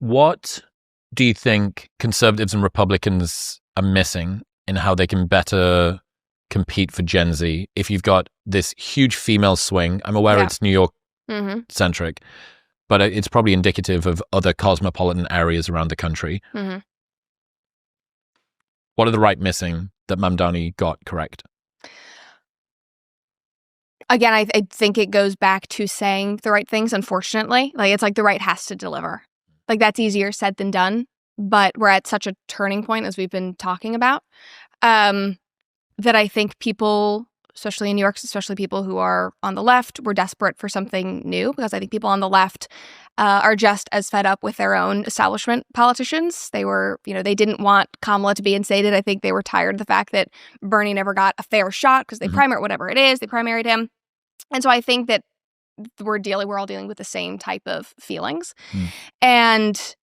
What do you think conservatives and Republicans are missing in how they can better compete for Gen Z? If you've got this huge female swing, I'm aware it's New York centric, but it's probably indicative of other cosmopolitan areas around the country. What are the right missing that Mamdani got correct? Again, I think it goes back to saying the right things, unfortunately. Like, it's like the right has to deliver. Like, that's easier said than done. But we're at such a turning point, as we've been talking about, that I think people, especially in New York, especially people who are on the left, were desperate for something new, because I think people on the left are just as fed up with their own establishment politicians. They were, they didn't want Kamala to be instated. I think they were tired of the fact that Bernie never got a fair shot because they whatever it is, they primaried him. And so I think that we're all dealing with the same type of feelings. And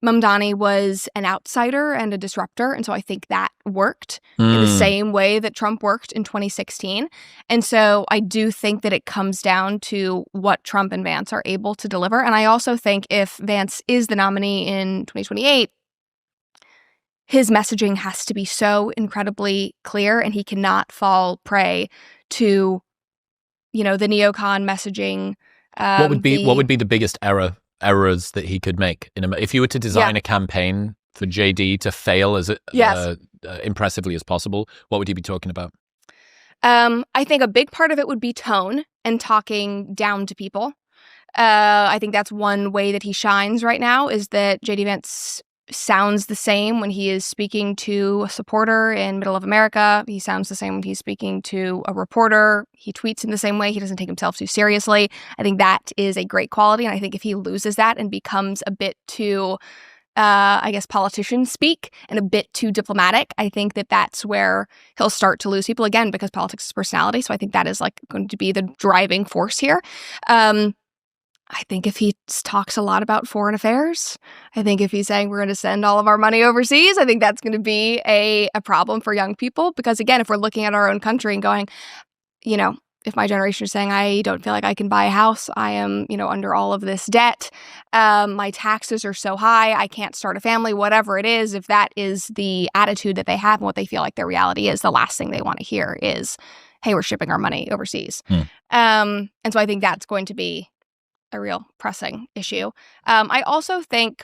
Mamdani was an outsider and a disruptor. And so I think that worked in the same way that Trump worked in 2016. And so I do think that it comes down to what Trump and Vance are able to deliver. And I also think if Vance is the nominee in 2028, his messaging has to be so incredibly clear, and he cannot fall prey to the neocon messaging. What would be the biggest errors that he could make if you were to design a campaign for JD to fail as impressively as possible? What would you be talking about? I think a big part of it would be tone and talking down to people. I think that's one way that he shines right now, is that JD Vance sounds the same when he is speaking to a supporter in middle of America. He sounds the same when he's speaking to a reporter. He tweets in the same way. He doesn't take himself too seriously. I think that is a great quality. And I think if he loses that and becomes a bit too, politician speak and a bit too diplomatic, I think that that's where he'll start to lose people again, because politics is personality. So I think that is going to be the driving force here. I think if he talks a lot about foreign affairs, I think if he's saying we're going to send all of our money overseas, I think that's going to be a problem for young people. Because again, if we're looking at our own country and going, if my generation is saying, I don't feel like I can buy a house, I am, under all of this debt, my taxes are so high, I can't start a family, whatever it is, if that is the attitude that they have and what they feel like their reality is, the last thing they want to hear is, hey, we're shipping our money overseas. And so I think that's going to be a real pressing issue. I also think,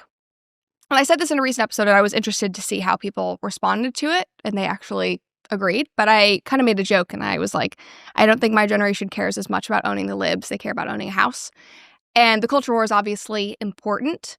and I said this in a recent episode, and I was interested to see how people responded to it, and they actually agreed, but I kind of made a joke, and I was like, I don't think my generation cares as much about owning the libs. They care about owning a house. And the culture war is obviously important,